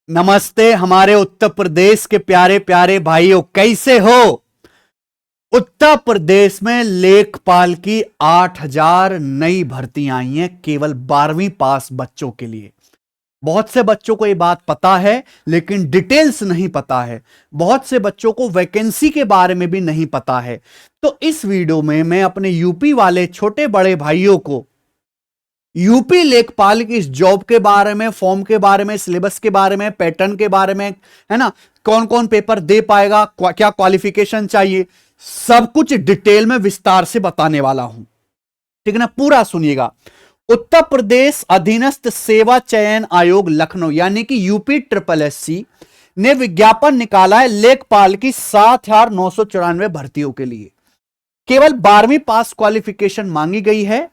नमस्ते हमारे उत्तर प्रदेश के प्यारे प्यारे भाइयों, कैसे हो। उत्तर प्रदेश में लेखपाल की 8,000 नई भर्तियां आई हैं केवल 12वीं पास बच्चों के लिए। बहुत से बच्चों को यह बात पता है लेकिन डिटेल्स नहीं पता है। बहुत से बच्चों को वैकेंसी के बारे में भी नहीं पता है। तो इस वीडियो में मैं अपने यूपी वाले छोटे बड़े भाइयों को यूपी लेखपाल की इस जॉब के बारे में, फॉर्म के बारे में, सिलेबस के बारे में, पैटर्न के बारे में, है ना, कौन कौन पेपर दे पाएगा, क्या क्वालिफिकेशन चाहिए, सब कुछ डिटेल में विस्तार से बताने वाला हूं। ठीक है ना, पूरा सुनिएगा। उत्तर प्रदेश अधीनस्थ सेवा चयन आयोग लखनऊ यानी कि यूपी SSS ने विज्ञापन निकाला है लेखपाल की 7,994 भर्तियों के लिए। केवल 12वीं पास क्वालिफिकेशन मांगी गई है।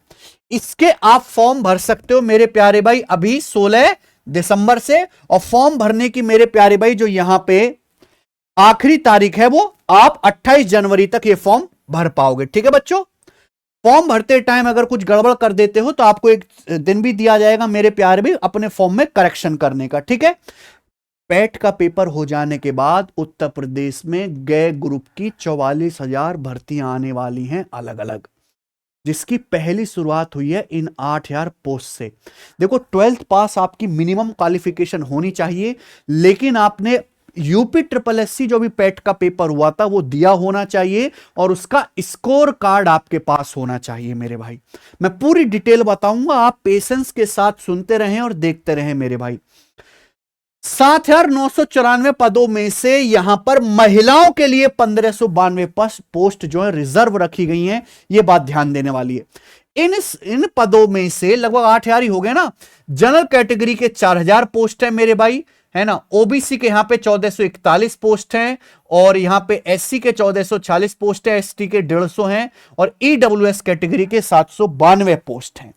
इसके आप फॉर्म भर सकते हो मेरे प्यारे भाई अभी 16 दिसंबर से, और फॉर्म भरने की मेरे प्यारे भाई जो यहां पे आखिरी तारीख है वो आप 28 जनवरी तक ये फॉर्म भर पाओगे। ठीक है बच्चों, फॉर्म भरते टाइम अगर कुछ गड़बड़ कर देते हो तो आपको एक दिन भी दिया जाएगा मेरे प्यारे भाई अपने फॉर्म में करेक्शन करने का। ठीक है, पैट का पेपर हो जाने के बाद उत्तर प्रदेश में गए ग्रुप की 44,000 भर्तियां आने वाली हैं अलग अलग, जिसकी पहली शुरुआत हुई है इन 8,000 पोस्ट से। देखो 12th पास आपकी मिनिमम क्वालिफिकेशन होनी चाहिए, लेकिन आपने यूपी SSS जो भी पैट का पेपर हुआ था वो दिया होना चाहिए और उसका स्कोर कार्ड आपके पास होना चाहिए मेरे भाई। मैं पूरी डिटेल बताऊंगा, आप पेशेंस के साथ सुनते रहें और देखते रहें मेरे भाई। 7,994 पदों में से यहां पर महिलाओं के लिए 1,592 पोस्ट जो है रिजर्व रखी गई हैं। यह बात ध्यान देने वाली है। इन पदों में से लगभग 8,000 ही हो गए ना। जनरल कैटेगरी के 4,000 पोस्ट है मेरे भाई, है ना। ओबीसी के यहां पे 1,441 पोस्ट हैं, और यहां पे एससी के 1,440 पोस्ट है, एसटी के 150 हैं, और ईडब्ल्यूएस कैटेगरी के 792 पोस्ट हैं।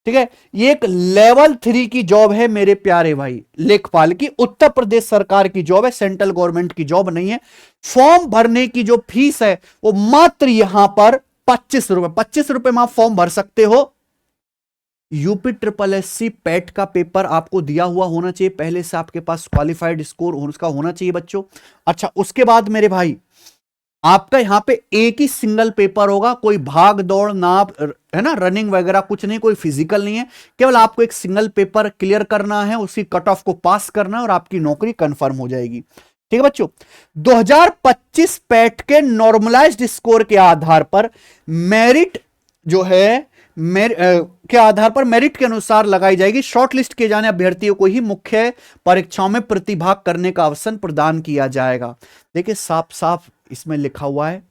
ठीक है, ये एक लेवल 3 की जॉब है मेरे प्यारे भाई लेखपाल की। उत्तर प्रदेश सरकार की जॉब है, सेंट्रल गवर्नमेंट की जॉब नहीं है। फॉर्म भरने की जो फीस है वो मात्र यहां पर 25 रुपए। 25 रुपए में आप फॉर्म भर सकते हो। यूपी SSS पैट का पेपर आपको दिया हुआ होना चाहिए, पहले से आपके पास क्वालिफाइड स्कोर उसका होना चाहिए बच्चों। अच्छा, उसके बाद मेरे भाई आपका यहां पे एक ही सिंगल पेपर होगा, कोई भाग दौड़ नाप, है ना, रनिंग वगैरह कुछ नहीं, कोई फिजिकल नहीं है। केवल आपको एक सिंगल पेपर क्लियर करना है, उसकी कट ऑफ को पास करना है और आपकी नौकरी कंफर्म हो जाएगी। ठीक है बच्चों, 2025 पैट के नॉर्मलाइज्ड स्कोर के आधार पर मेरिट जो है के आधार पर मेरिट के अनुसार लगाई जाएगी। शॉर्टलिस्ट किए जाने अभ्यर्थियों को ही मुख्य परीक्षाओं में प्रतिभाग करने का अवसर प्रदान किया जाएगा। देखिए साफ साफ इसमें लिखा हुआ है।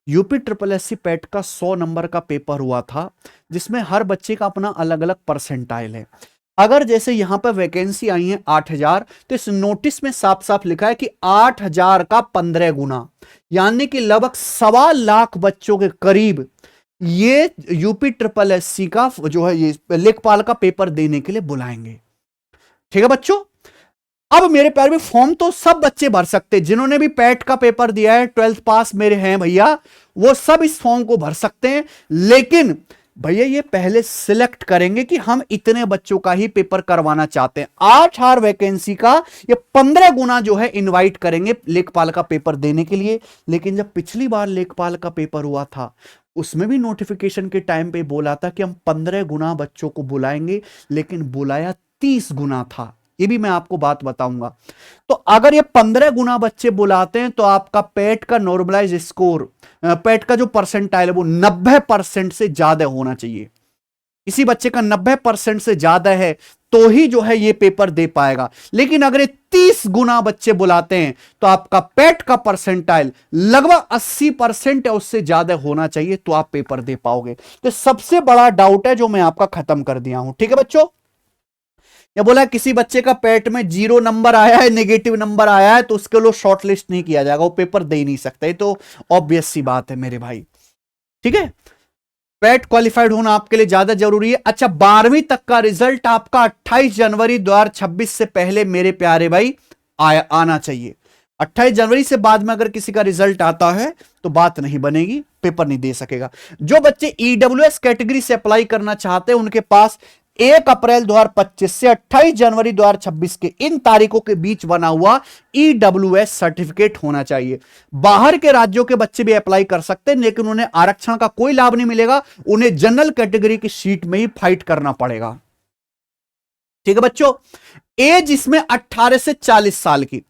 यूपी SSS पैट का 100 नंबर का पेपर हुआ था, जिसमें हर बच्चे का अपना अलग अलग परसेंटाइल है। अगर जैसे यहां पर वैकेंसी आई है 8,000, तो इस नोटिस में साफ साफ लिखा है कि 8,000 का 15 गुना, यानी कि लगभग 1.25 लाख बच्चों के करीब ये यूपी SSS का जो है ये लेखपाल का पेपर देने के लिए बुलाएंगे। ठीक है बच्चों, अब मेरे प्यारे में फॉर्म तो सब बच्चे भर सकते हैं, जिन्होंने भी पैट का पेपर दिया है, 12th पास मेरे हैं भैया, वो सब इस फॉर्म को भर सकते हैं। लेकिन भैया ये पहले सिलेक्ट करेंगे कि हम इतने बच्चों का ही पेपर करवाना चाहते हैं। 8,000 वैकेंसी का ये 15 गुना जो है इनवाइट करेंगे लेखपाल का पेपर देने के लिए। लेकिन जब पिछली बार लेखपाल का पेपर हुआ था, उसमें भी नोटिफिकेशन के टाइम पे बोला था कि हम 15 गुना बच्चों को बुलाएंगे, लेकिन बुलाया 30 गुना था। ये भी मैं आपको बात बताऊंगा। तो अगर ये 15 गुना बच्चे बुलाते हैं तो आपका पैट का नॉर्मलाइज स्कोर, पैट का जो परसेंटाइल है वो 90% से ज्यादा होना चाहिए। किसी बच्चे का 90% से ज्यादा है तो ही जो है ये पेपर दे पाएगा। लेकिन अगर ये 30 गुना बच्चे बुलाते हैं तो आपका पैट का परसेंटाइल लगभग 80% या उससे ज्यादा होना चाहिए, तो आप पेपर दे पाओगे। तो सबसे बड़ा डाउट है जो मैं आपका खत्म कर दिया हूं। ठीक है बच्चों, या बोला किसी बच्चे का पैट में 0 नंबर आया है, नेगेटिव नंबर आया है, तो उसके लिए शॉर्टलिस्ट नहीं किया जाएगा, वो पेपर दे ही नहीं सकता। ये तो ऑब्वियस सी बात है मेरे भाई। ठीक है, पैट क्वालिफाइड होना आपके लिए ज्यादा जरूरी है। अच्छा, 12वीं तक का रिजल्ट आपका 28 जनवरी 2026 से पहले मेरे प्यारे भाई आना चाहिए। 28 जनवरी से बाद में अगर किसी का रिजल्ट आता है तो बात नहीं बनेगी, पेपर नहीं दे सकेगा। जो बच्चे ईडब्ल्यूएस कैटेगरी से अप्लाई करना चाहते हैं उनके पास 1 अप्रैल 2025 से 28 जनवरी 2026 के इन तारीखों के बीच बना हुआ ईडब्ल्यूएस सर्टिफिकेट होना चाहिए। बाहर के राज्यों के बच्चे भी अप्लाई कर सकते हैं, लेकिन उन्हें आरक्षण का कोई लाभ नहीं मिलेगा, उन्हें जनरल कैटेगरी की सीट में ही फाइट करना पड़ेगा। ठीक है बच्चों, एज इसमें 18 से 40 साल की,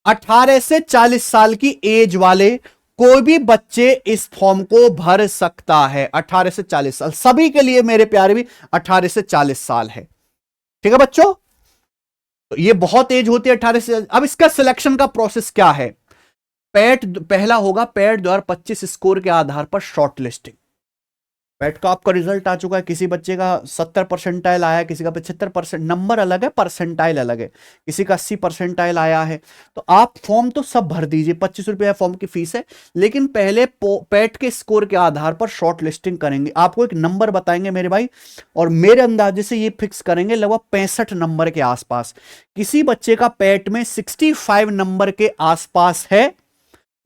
18 से 40 साल की एज वाले कोई भी बच्चे इस फॉर्म को भर सकता है। 18 से 40 साल सभी के लिए मेरे प्यारे भी 18 से 40 साल है। ठीक है बच्चों, तो ये बहुत एज होती है 18 से। अब इसका सिलेक्शन का प्रोसेस क्या है? पैट पहला होगा, पैट 2025 स्कोर के आधार पर शॉर्ट लिस्टिंग। पैट का आपका रिजल्ट आ चुका है, किसी बच्चे का 70 परसेंटाइल आया है, किसी का 75%, नंबर अलग है, परसेंटाइल अलग है, किसी का 80 परसेंटाइल आया है। तो आप फॉर्म तो सब भर दीजिए, 25 रुपया फॉर्म की फीस है, लेकिन पहले पैट के स्कोर के आधार पर शॉर्ट लिस्टिंग करेंगे। आपको एक नंबर बताएंगे मेरे भाई, और मेरे अंदाजे से ये फिक्स करेंगे लगभग 65 नंबर के आसपास। किसी बच्चे का पैट में 65 नंबर के आसपास है,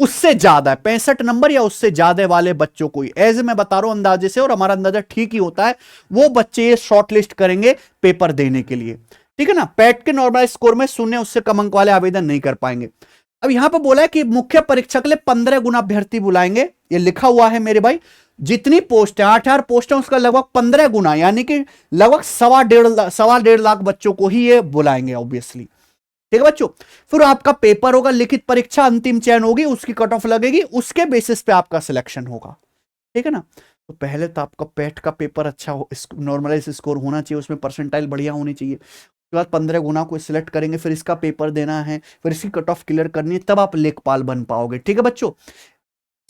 उससे ज्यादा है 65 नंबर या उससे ज्यादा वाले बच्चों को ही, एज मैं बता रहा हूं अंदाजे से, और हमारा अंदाजा ठीक ही होता है, वो बच्चे ये शॉर्ट लिस्ट करेंगे पेपर देने के लिए। ठीक है ना, पैट के नॉर्मल स्कोर में 0 उससे कम अंक वाले आवेदन नहीं कर पाएंगे। अब यहां पर बोला है कि मुख्य परीक्षा के लिए 15 गुना अभ्यर्थी बुलाएंगे, ये लिखा हुआ है मेरे भाई। जितनी पोस्ट है 8,000 पोस्ट है, उसका लगभग 15 गुना, यानी कि लगभग 1.25 लाख बच्चों को ही ये बुलाएंगे ऑब्वियसली। ठीक है बच्चों, फिर आपका पेपर होगा, लिखित परीक्षा, अंतिम चयन होगी, उसकी कट ऑफ लगेगी, उसके बेसिस पे आपका सिलेक्शन होगा। ठीक है ना, तो पहले तो आपका पैट का पेपर अच्छा हो, नॉर्मलाइज स्कोर होना चाहिए, उसमें परसेंटाइल बढ़िया होनी चाहिए। उसके बाद 15 गुना को सिलेक्ट करेंगे, फिर इसका पेपर देना है, फिर इसकी कट ऑफ क्लियर करनी है, तब आप लेखपाल बन पाओगे। ठीक है बच्चों,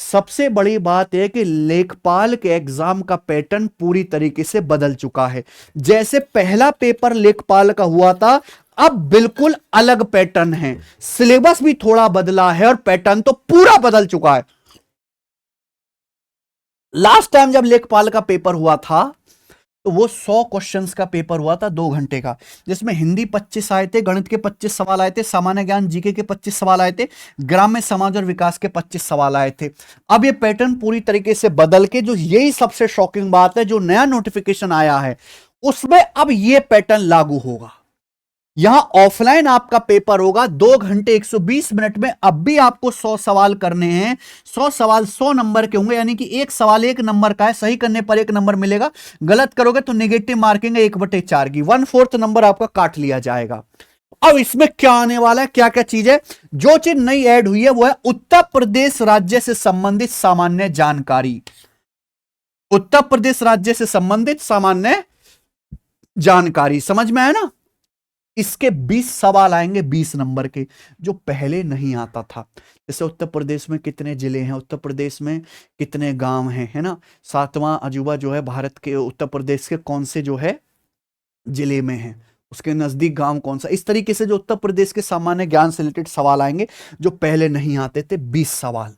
सबसे बड़ी बात है कि लेखपाल के एग्जाम का पैटर्न पूरी तरीके से बदल चुका है। जैसे पहला पेपर लेखपाल का हुआ था, अब बिल्कुल अलग पैटर्न है, सिलेबस भी थोड़ा बदला है और पैटर्न तो पूरा बदल चुका है। लास्ट टाइम जब लेखपाल का पेपर हुआ था तो वो 100 क्वेश्चंस का पेपर हुआ था 2 घंटे का, जिसमें हिंदी 25 आए थे, गणित के 25 सवाल आए थे, सामान्य ज्ञान जीके के 25 सवाल आए थे, ग्राम्य समाज और विकास के 25 सवाल आए थे। अब ये पैटर्न पूरी तरीके से बदल के, जो यही सबसे शॉकिंग बात है, जो नया नोटिफिकेशन आया है उसमें अब ये पैटर्न लागू होगा। यहां ऑफलाइन आपका पेपर होगा 2 घंटे 120 मिनट में, अब भी आपको 100 सवाल करने हैं। 100 सवाल 100 नंबर के होंगे, यानी कि एक सवाल 1 नंबर का है, सही करने पर 1 नंबर मिलेगा, गलत करोगे तो नेगेटिव मार्किंग है 1/4 की, 1/4 नंबर आपका काट लिया जाएगा। अब इसमें क्या आने वाला है, क्या क्या चीज है? जो चीज नई ऐड हुई है वो है उत्तर प्रदेश राज्य से संबंधित सामान्य जानकारी। उत्तर प्रदेश राज्य से संबंधित सामान्य जानकारी, समझ में आया ना? इसके 20 सवाल आएंगे 20 नंबर के, जो पहले नहीं आता था। जैसे उत्तर प्रदेश में कितने जिले हैं, उत्तर प्रदेश में कितने गांव हैं, है ना, 7वां अजूबा जो है भारत के उत्तर प्रदेश के कौन से जो है जिले में है, उसके नजदीक गांव कौन सा, इस तरीके से जो उत्तर प्रदेश के सामान्य ज्ञान से रिलेटेड सवाल आएंगे जो पहले नहीं आते थे, 20 सवाल,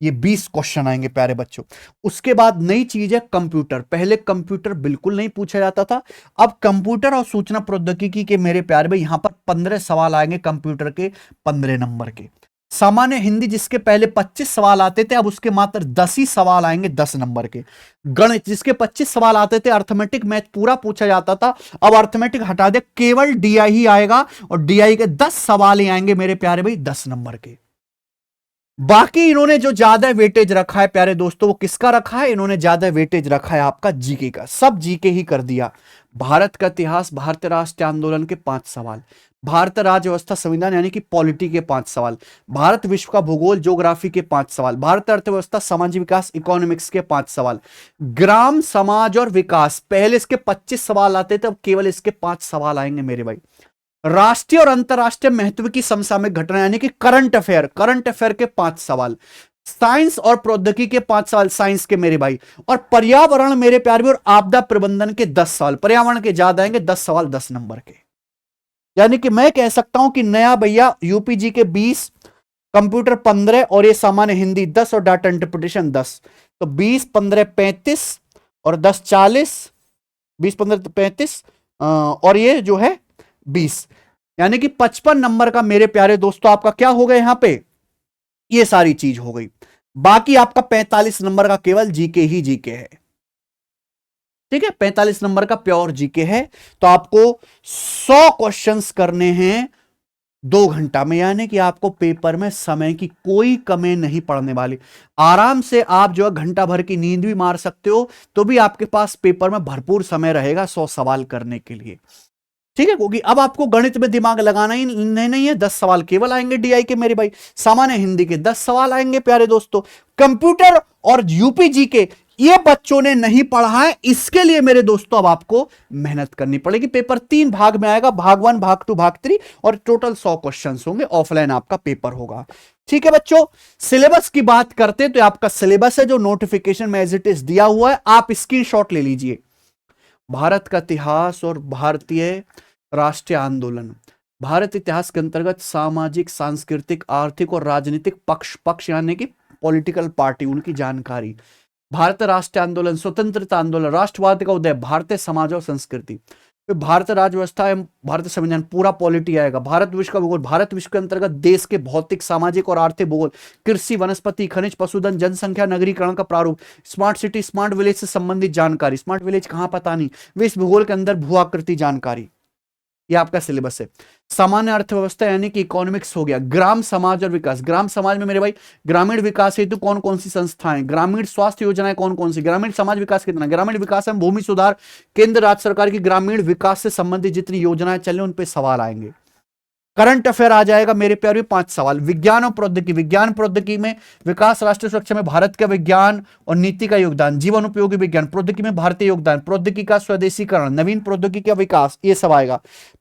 ये 20 क्वेश्चन आएंगे प्यारे बच्चों। उसके बाद नई चीज है कंप्यूटर। पहले कंप्यूटर बिल्कुल नहीं पूछा जाता था, अब कंप्यूटर और सूचना प्रौद्योगिकी के मेरे प्यारे भाई यहां पर 15 सवाल आएंगे कंप्यूटर के 15 नंबर के। सामान्य हिंदी जिसके पहले 25 सवाल आते थे, अब उसके मात्र 10 ही सवाल आएंगे 10 नंबर के। गणित जिसके 25 सवाल आते थे, अर्थमेटिक मैथ पूरा पूछा जाता था, अब अर्थमेटिक हटा दे, केवल डीआई ही आएगा, और डीआई के 10 सवाल ही आएंगे मेरे प्यारे भाई 10 नंबर के। बाकी इन्होंने जो ज्यादा वेटेज रखा है प्यारे दोस्तों, वो किसका रखा है? इन्होंने ज्यादा वेटेज रखा है आपका जीके का, सब जीके ही कर दिया। भारत का इतिहास, भारतीय राष्ट्रीय आंदोलन के 5 सवाल, भारत राज्य व्यवस्था संविधान यानी कि पॉलिटी के 5 सवाल, भारत विश्व का भूगोल ज्योग्राफी के 5 सवाल, भारत अर्थव्यवस्था सामाजिक विकास इकोनॉमिक्स के 5 सवाल, ग्राम समाज और विकास, पहले इसके 25 सवाल आते थे, अब केवल इसके 5 सवाल आएंगे मेरे भाई। राष्ट्रीय और अंतरराष्ट्रीय महत्व की समसामयिक घटना यानी कि करंट अफेयर के 5 सवाल, साइंस और प्रौद्योगिकी के 5 सवाल साइंस के मेरे भाई, और पर्यावरण मेरे प्यारे और आपदा प्रबंधन के 10 सवाल, पर्यावरण के ज्यादा आएंगे 10 सवाल 10 नंबर के। यानी कि मैं कह सकता हूं कि नया भैया यूपीजी के 20, कंप्यूटर 15 और ये सामान्य हिंदी 10 और डाटा इंटरप्रिटेशन 10, तो 20 15 35 और 10 40, 20 15 35 और ये जो है 20, यानी कि 55 नंबर का मेरे प्यारे दोस्तों आपका क्या हो गया यहां पे, ये सारी चीज हो गई। बाकी आपका 45 नंबर का केवल जीके ही जीके है। ठीक है, 45 नंबर का प्योर जीके है। तो आपको 100 क्वेश्चंस करने हैं 2 घंटा में, यानी कि आपको पेपर में समय की कोई कमी नहीं पड़ने वाली। आराम से आप जो है घंटा भर की नींद भी मार सकते हो, तो भी आपके पास पेपर में भरपूर समय रहेगा 100 सवाल करने के लिए। ठीक है, क्योंकि अब आपको गणित में दिमाग लगाना ही नहीं है। 10 सवाल केवल आएंगे डीआई के मेरे भाई, सामान्य हिंदी के 10 सवाल आएंगे प्यारे दोस्तों। कंप्यूटर और यूपीजी के ये बच्चों ने नहीं पढ़ा है, इसके लिए मेरे दोस्तों अब आपको मेहनत करनी पड़ेगी। पेपर 3 भाग में आएगा, भाग 1, भाग 2, भाग 3, और टोटल 100 क्वेश्चन होंगे। ऑफलाइन आपका पेपर होगा। ठीक है बच्चों, सिलेबस की बात करते हैं तो आपका सिलेबस है जो नोटिफिकेशन में एज इट इज दिया हुआ है, आप स्क्रीनशॉट ले लीजिए। भारत का इतिहास और भारतीय राष्ट्रीय आंदोलन। भारत इतिहास के अंतर्गत सामाजिक, सांस्कृतिक, आर्थिक और राजनीतिक पक्ष यानी कि पॉलिटिकल पार्टी, उनकी जानकारी। भारत राष्ट्रीय आंदोलन, स्वतंत्रता आंदोलन, राष्ट्रवाद का उदय, भारतीय समाज और संस्कृति। फिर भारत राज्य व्यवस्था एवं भारतीय संविधान, पूरा पॉलिटी आएगा। भारत विश्व का भूगोल, भारत विश्व के अंतर्गत देश के भौतिक, सामाजिक और आर्थिक भूगोल, कृषि, वनस्पति, खनिज, पशुधन, जनसंख्या, नगरीकरण का प्रारूप, स्मार्ट सिटी, स्मार्ट विलेज से संबंधित जानकारी। स्मार्ट विलेज कहां पता नहीं, विश्व भूगोल के अंदर भू आकृति जानकारी। ये आपका सिलेबस है। सामान्य अर्थव्यवस्था यानी कि इकोनॉमिक्स हो गया। ग्राम समाज और विकास, ग्राम समाज में मेरे भाई ग्रामीण विकास हेतु कौन कौन सी संस्थाएं, ग्रामीण स्वास्थ्य योजनाएं कौन कौन सी, ग्रामीण समाज विकास कितना, ग्रामीण विकास एवं भूमि सुधार, केंद्र राज्य सरकार की ग्रामीण विकास से संबंधित जितनी योजनाएं चल रही उन पे सवाल आएंगे। करंट अफेयर आ जाएगा मेरे प्यारे, 5 सवाल। विज्ञान और प्रौद्योगिकी, विज्ञान प्रौद्योगिकी में विकास, राष्ट्रीय सुरक्षा में भारत का विज्ञान और नीति का योगदान, जीवन उपयोगी विज्ञान, प्रौद्योगिकी में भारतीय योगदान, प्रौद्योगिकी का स्वदेशीकरण, नवीन प्रौद्योगिकी का विकास, ये सब आएगा।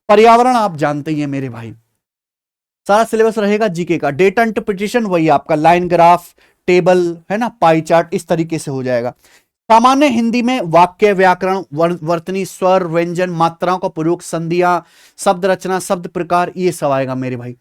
पर्यावरण आप जानते ही हैं मेरे भाई, सारा सिलेबस रहेगा जीके का। डेटा इंटरप्रिटेशन वही आपका लाइन ग्राफ, टेबल है ना, पाई चार्ट, इस तरीके से हो जाएगा। सामान्य हिंदी में वाक्य, व्याकरण, वर्तनी, स्वर, व्यंजन, मात्राओं का प्रयोग, संधियां, शब्द रचना, शब्द प्रकार, ये सब आएगा मेरे भाई।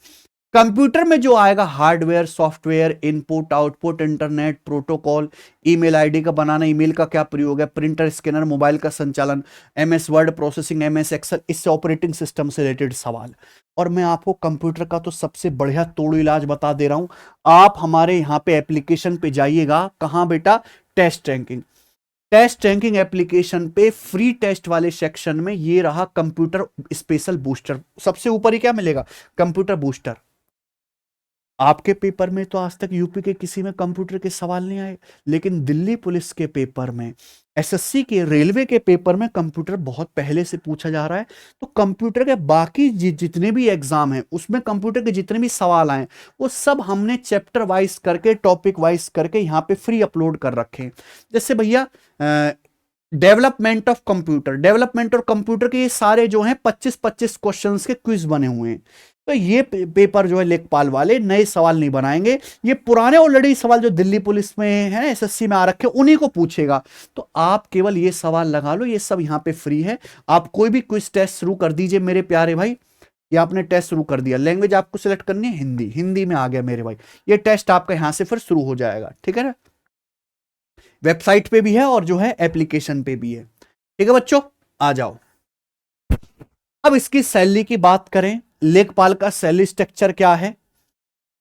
कंप्यूटर में जो आएगा hardware, software, input, output, internet, protocol, email ID का बनाना, ईमेल का क्या प्रयोग है, प्रिंटर, स्कैनर, मोबाइल का संचालन, MS word processing, MS excel, इससे ऑपरेटिंग सिस्टम से रिलेटेड सवाल। और मैं आपको कंप्यूटर का तो सबसे बढ़िया तोड़ इलाज बता दे रहा हूं। आप हमारे यहाँ पे एप्लीकेशन पे जाइएगा, कहां बेटा, test ranking. Test ranking application पे फ्री टेस्ट वाले सेक्शन में ये रहा कंप्यूटर स्पेशल बूस्टर, सबसे ऊपर ही क्या मिलेगा, कंप्यूटर बूस्टर। आपके पेपर में तो आज तक यूपी के किसी में कंप्यूटर के सवाल नहीं आए, लेकिन दिल्ली पुलिस के पेपर में, एसएससी के, रेलवे के पेपर में कंप्यूटर बहुत पहले से पूछा जा रहा है। तो कंप्यूटर के बाकी जितने भी एग्जाम हैं उसमें कंप्यूटर के जितने भी सवाल आए वो सब हमने चैप्टर वाइज करके, टॉपिक वाइज करके यहाँ पे फ्री अपलोड कर रखे हैं। जैसे भैया डेवलपमेंट ऑफ कंप्यूटर, डेवलपमेंट और कंप्यूटर के ये सारे जो हैं 25-25 क्वेश्चंस के क्विज बने हुए हैं। तो ये पेपर जो है लेखपाल वाले नए सवाल नहीं बनाएंगे, ये पुराने ऑलरेडी सवाल जो दिल्ली पुलिस में है, एसएससी में आ रखे, उन्हीं को पूछेगा। तो आप केवल ये सवाल लगा लो, ये सब यहाँ पे फ्री है। आप कोई भी क्विज टेस्ट शुरू कर दीजिए मेरे प्यारे भाई। ये आपने टेस्ट शुरू कर दिया, लैंग्वेज आपको सिलेक्ट करनी है हिंदी, हिंदी में आ गया मेरे भाई, ये टेस्ट आपका यहां से फिर शुरू हो जाएगा। ठीक है ना, वेबसाइट पे भी है और जो है एप्लीकेशन पे भी है। ठीक है बच्चों, आ जाओ। अब इसकी सैलरी की बात करें, लेखपाल का सैलरी स्ट्रक्चर क्या है,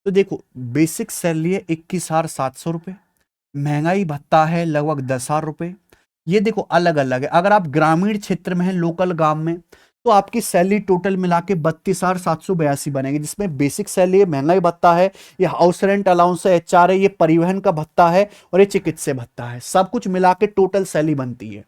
तो देखो बेसिक सैलरी है 21,700 रुपए, महंगाई भत्ता है लगभग 10,000 रुपए। ये देखो अलग अलग है। अगर आप ग्रामीण क्षेत्र में हैं, लोकल गांव में, तो आपकी सैलरी टोटल मिला के 32,782 बनेगी, जिसमें बेसिक सैलरी है, महंगाई भत्ता है, ये हाउस रेंट अलाउंस है, एचआर है, ये परिवहन का भत्ता है और ये चिकित्सा भत्ता है। सब कुछ मिला के टोटल सैलरी बनती है।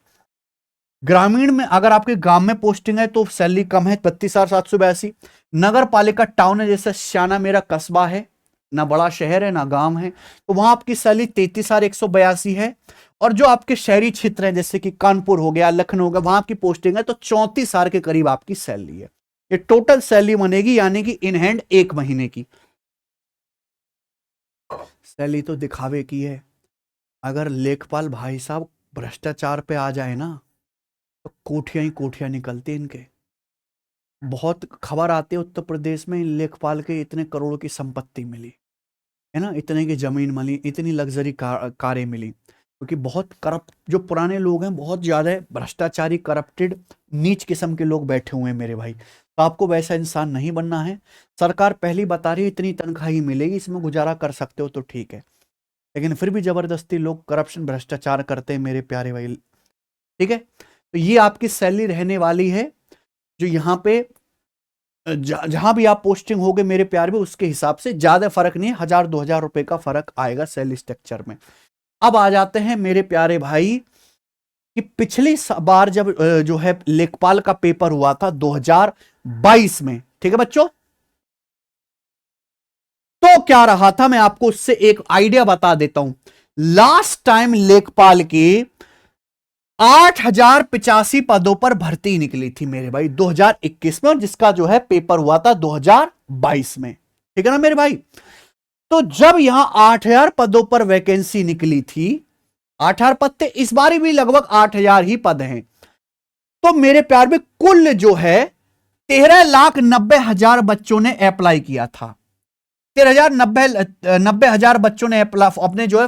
ग्रामीण में अगर आपके गांव में पोस्टिंग है तो सैलरी कम है, 32,782। नगर पालिका टाउन है, जैसे श्याना मेरा कस्बा है, ना बड़ा शहर है ना गांव है, तो वहां आपकी सैलरी 33,182 है। और जो आपके शहरी क्षेत्र हैं जैसे कि कानपुर हो गया, लखनऊ हो गया, वहां आपकी पोस्टिंग है तो 34,000 के करीब आपकी सैलरी है। ये टोटल सैलरी बनेगी, यानी कि इन हैंड 1 महीने की सैलरी तो दिखावे की है। अगर लेखपाल भाई साहब भ्रष्टाचार पे आ जाए ना तो कोठियां ही कोठियां निकलती इनके। बहुत खबर आती है उत्तर प्रदेश में लेखपाल के इतने करोड़ों की संपत्ति मिली है ना, इतने की जमीन मिली, इतनी लग्जरी कारें मिली, क्योंकि बहुत करप्ट जो पुराने लोग हैं, बहुत ज्यादा भ्रष्टाचारी, करप्टेड, नीच किस्म के लोग बैठे हुए हैं मेरे भाई। तो आपको वैसा इंसान नहीं बनना है। सरकार पहली बता रही है इतनी तनख्वाह ही मिलेगी, इसमें गुजारा कर सकते हो तो ठीक है, लेकिन फिर भी जबरदस्ती लोग करप्शन, भ्रष्टाचार करते हैं मेरे प्यारे भाई। ठीक है, तो ये आपकी सैलरी रहने वाली है, जो यहां पे जहां भी आप पोस्टिंग होगे मेरे प्यार में, उसके हिसाब से ज्यादा फर्क नहीं है, 1000-2000 रुपए का फर्क आएगा सैलरी स्ट्रक्चर में। अब आ जाते हैं मेरे प्यारे भाई कि पिछली बार जब जो है लेखपाल का पेपर हुआ था 2022 में, ठीक है बच्चों, तो क्या रहा था मैं आपको उससे एक आइडिया बता देता हूं। लास्ट टाइम लेखपाल की 8085 पदों पर भर्ती निकली थी मेरे भाई 2021 में, और जिसका जो है पेपर हुआ था 2022 में, ठीक है ना मेरे भाई। तो जब यहां 8000 पदों पर वैकेंसी निकली थी, 8000 पद थे, इस बार भी लगभग 8000 ही पद हैं। तो मेरे प्यार में कुल जो है 13,90,000 बच्चों ने अप्लाई किया था। 13,90,000 बच्चों ने अपने जो है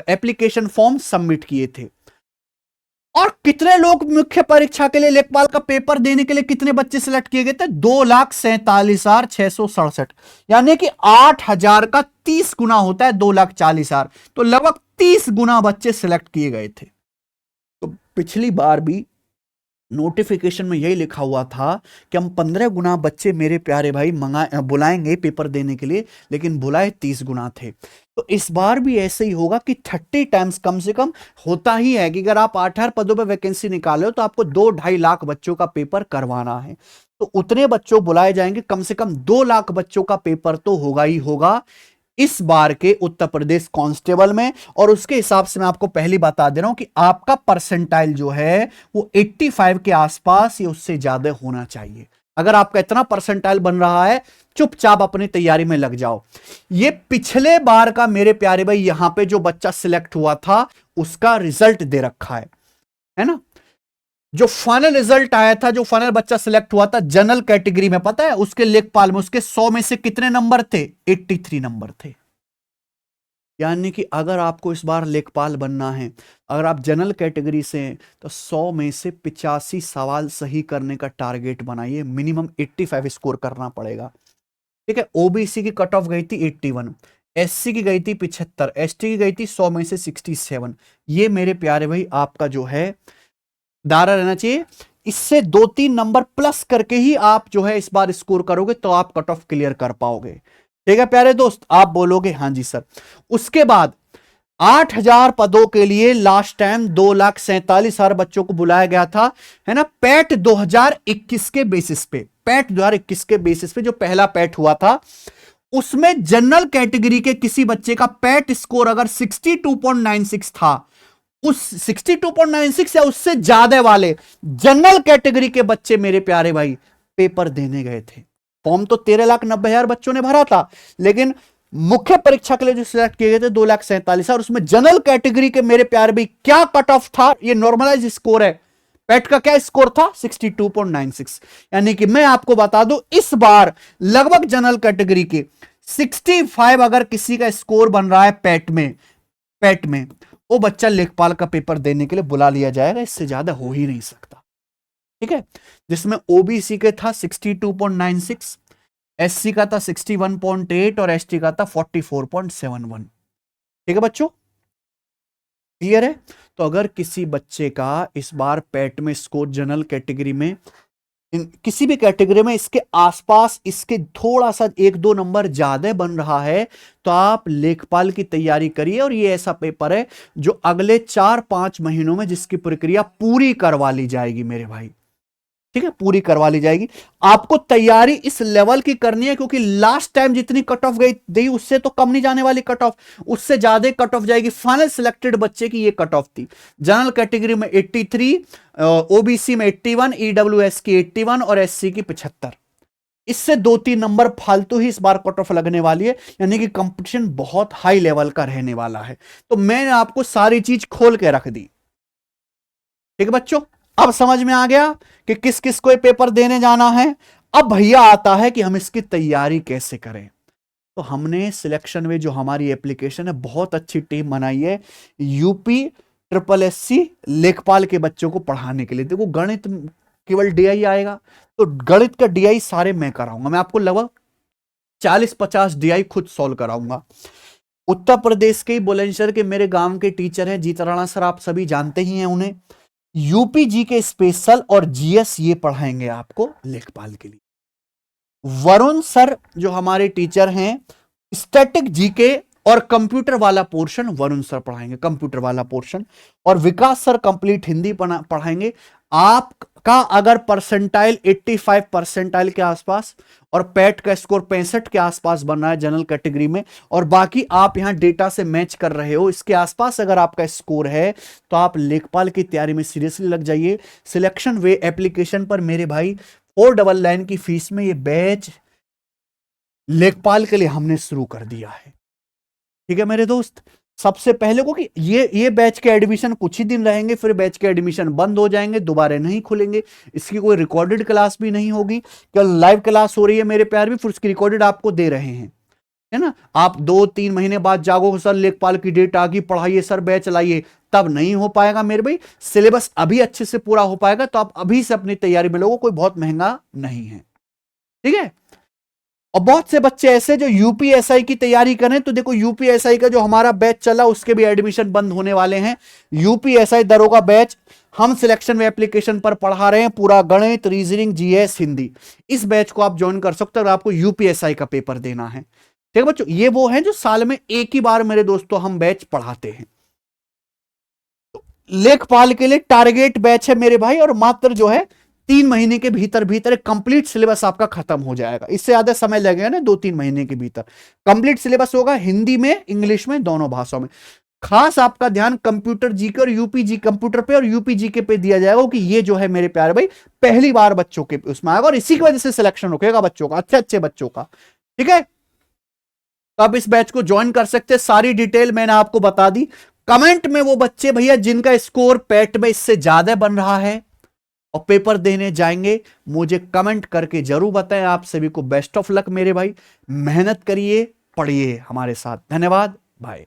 एप्लीकेशन फॉर्म सबमिट किए थे। और कितने लोग मुख्य परीक्षा के लिए लेखपाल का पेपर देने के लिए कितने बच्चे सिलेक्ट किए गए थे? 2,47,667, यानी कि 8,000 का 30 गुना होता है 2,40,000, तो लगभग 30 गुना बच्चे सिलेक्ट किए गए थे। तो पिछली बार भी नोटिफिकेशन में यही लिखा हुआ था कि हम 15 गुना बच्चे मेरे प्यारे भाई बुलाएंगे पेपर देने के लिए, लेकिन बुलाए 30 गुना थे। तो इस बार भी ऐसे ही होगा कि 30 टाइम्स कम से कम होता ही है कि अगर आप 8 पदों पर वैकेंसी निकाले हो तो आपको 2-2.5 लाख बच्चों का पेपर करवाना है, तो उतने बच्चों बुलाए जाएंगे, कम से कम 2 लाख बच्चों का पेपर तो होगा ही होगा इस बार के उत्तर प्रदेश कांस्टेबल में। और उसके हिसाब से मैं आपको पहले बता दे रहा हूं कि आपका परसेंटाइल जो है वो 85 के आसपास या उससे ज्यादा होना चाहिए। अगर आपका इतना परसेंटाइल बन रहा है, चुपचाप अपनी तैयारी में लग जाओ। ये पिछले बार का मेरे प्यारे भाई यहां पे जो बच्चा सिलेक्ट हुआ था उसका रिजल्ट दे रखा है ना। जो फाइनल रिजल्ट आया था, जो फाइनल बच्चा सिलेक्ट हुआ था जनरल कैटेगरी में, पता है उसके लेखपाल में उसके 100 में से कितने नंबर थे? 83 नंबर थे। यानी कि अगर आपको इस बार लेखपाल बनना है, अगर आप जनरल कैटेगरी से हैं, तो 100 में से 85 सवाल सही करने का टारगेट बनाइए, मिनिमम 85 स्कोर करना पड़ेगा, ठीक है। ओबीसी की कट ऑफ गई थी 81, एससी की गई थी 75, एसटी की गई थी 100 में से 67। ये मेरे प्यारे भाई आपका जो है दायरा रहना चाहिए। इससे 2-3 नंबर प्लस करके ही आप जो है इस बार स्कोर करोगे तो आप कट ऑफ क्लियर कर पाओगे, ठीक है प्यारे दोस्त। आप बोलोगे हाँ जी सर। उसके बाद 8,000 पदों के लिए लास्ट टाइम 2,47,000 बच्चों को बुलाया गया था, है ना, पैट 2021 के बेसिस पे। पैट 2021 के बेसिस पे जो पहला पैट हुआ था, उसमें जनरल कैटेगरी के किसी बच्चे का पैट स्कोर अगर 62.96 था, उस 62.96 या उससे ज्यादा वाले जनरल कैटेगरी के बच्चे मेरे प्यारे भाई पेपर देने गए थे। फॉर्म तो 13,90,000 बच्चों ने भरा था, लेकिन मुख्य परीक्षा के लिए जो सिलेक्ट किए गए थे 2,47,000, और उसमें जनरल कैटेगरी के मेरे प्यारे भाई क्या कट ऑफ था? ये नॉर्मलाइज स्कोर है, पैट का क्या स्कोर था? 62.96। यानी कि मैं आपको बता दूं इस बार लगभग जनरल कैटेगरी के 65 अगर किसी का स्कोर बन रहा है पैट में वो बच्चा लेखपाल का पेपर देने के लिए बुला लिया जाएगा, इससे ज्यादा हो ही नहीं सकता, ठीक है। जिसमें ओबीसी के था 62.96, एससी का था 61.8 और एसटी का था 44.71, ठीक है बच्चों, क्लियर है। तो अगर किसी बच्चे का इस बार पैट में स्कोर जनरल कैटेगरी में किसी भी कैटेगरी में इसके आसपास इसके थोड़ा सा 1-2 नंबर ज्यादा बन रहा है, तो आप लेखपाल की तैयारी करिए। और ये ऐसा पेपर है जो अगले 4-5 महीनों में जिसकी प्रक्रिया पूरी करवा ली जाएगी मेरे भाई, ठीक है, पूरी करवा ली जाएगी। आपको तैयारी इस लेवल की करनी है, क्योंकि लास्ट टाइम जितनी कट ऑफ गई उससे तो कम नहीं जाने वाली कट ऑफ, उससे ज्यादा कट ऑफ जाएगी। फाइनल सिलेक्टेड बच्चे की ये कट ऑफ थी। जनरल कैटेगरी में 83, ओबीसी में 81, ईडब्ल्यूएस की 81 और एससी की 75। इससे 2-3 नंबर फालतू ही इस बार कट ऑफ लगने वाली है, यानी कि कंपटीशन बहुत हाई लेवल का रहने वाला है। तो मैंने आपको सारी चीज खोल के रख दी, ठीक है बच्चों। अब समझ में आ गया कि किस किस को पेपर देने जाना है। अब भैया आता है कि हम इसकी तैयारी कैसे करें। तो हमने सिलेक्शन में जो हमारी एप्लीकेशन है, बहुत अच्छी टीम बनाई है यूपी SSSC लेखपाल के बच्चों को पढ़ाने के लिए। देखो गणित केवल डीआई आएगा, तो गणित का डीआई सारे मैं कराऊंगा। मैं आपको लगभग 40-50 डीआई खुद सॉल्व कराऊंगा। उत्तर प्रदेश के बुलंदशहर के मेरे गांव के टीचर हैं जीत राणा सर, आप सभी जानते ही हैं उन्हें। यूपी जी के स्पेशल और जीएस ये पढ़ाएंगे आपको लेखपाल के लिए। वरुण सर जो हमारे टीचर हैं, स्टैटिक जीके और कंप्यूटर वाला पोर्शन वरुण सर पढ़ाएंगे, कंप्यूटर वाला पोर्शन। और विकास सर कंप्लीट हिंदी पढ़ाएंगे। आपका अगर परसेंटाइल 85 परसेंटाइल के आसपास और पैट का स्कोर 65 के आसपास बन रहा है जनरल कैटेगरी में, और बाकी आप यहां डेटा से मैच कर रहे हो, इसके आसपास अगर आपका स्कोर है, तो आप लेखपाल की तैयारी में सीरियसली लग जाइए। सिलेक्शन वे एप्लीकेशन पर मेरे भाई 499 की फीस में ये बैच लेखपाल के लिए हमने शुरू कर दिया है। ठीक है मेरे दोस्त, सबसे पहले को कि ये बैच के एडमिशन कुछ ही दिन रहेंगे, फिर बैच के एडमिशन बंद हो जाएंगे, दोबारा नहीं खुलेंगे। इसकी कोई रिकॉर्डेड क्लास भी नहीं होगी, केवल लाइव क्लास हो रही है मेरे प्यार भी, फिर उसकी रिकॉर्डेड आपको दे रहे हैं, है ना। आप 2-3 महीने बाद जागो सर लेखपाल की डेट आ गई, पढ़ाइए सर बैच लाइए, तब नहीं हो पाएगा मेरे भाई। सिलेबस अभी अच्छे से पूरा हो पाएगा तो आप अभी से अपनी तैयारी में लोगों, कोई बहुत महंगा नहीं है, ठीक है। और बहुत से बच्चे ऐसे जो यूपीएसआई की तैयारी करें, तो देखो यूपीएसआई का जो हमारा बैच चला उसके भी एडमिशन बंद होने वाले हैं। यूपीएसआई दरोगा बैच हम सिलेक्शन में एप्लीकेशन पर पढ़ा रहे हैं, पूरा गणित, रीजनिंग, जीएस, हिंदी। इस बैच को आप ज्वाइन कर सकते हो अगर आपको यूपीएसआई का पेपर देना है, ठीक है बच्चों। ये वो है जो साल में एक ही बार मेरे दोस्तों हम बैच पढ़ाते हैं। लेखपाल के लिए टारगेट बैच है मेरे भाई, और मात्र जो है 3 महीने के भीतर भीतर कंप्लीट सिलेबस आपका खत्म हो जाएगा। इससे ज्यादा समय लगेगा ना, 2-3 महीने के भीतर कंप्लीट सिलेबस होगा, हिंदी में, इंग्लिश में, दोनों भाषाओं में। खास आपका ध्यान कंप्यूटर जीके और यूपीजी कंप्यूटर पे और यूपीजी के पे दिया जाएगा, कि ये जो है मेरे प्यारे भाई पहली बार बच्चों के उसमें आएगा, और इसी की वजह से सिलेक्शन रुकेगा बच्चों का, अच्छे अच्छे बच्चों का, ठीक है। तो आप इस बैच को ज्वाइन कर सकते हैं, सारी डिटेल मैंने आपको बता दी। कमेंट में वो बच्चे भैया जिनका स्कोर पैट में इससे ज्यादा बन रहा है और पेपर देने जाएंगे, मुझे कमेंट करके जरूर बताएं। आप सभी को बेस्ट ऑफ लक मेरे भाई, मेहनत करिए, पढ़िए हमारे साथ। धन्यवाद, बाय।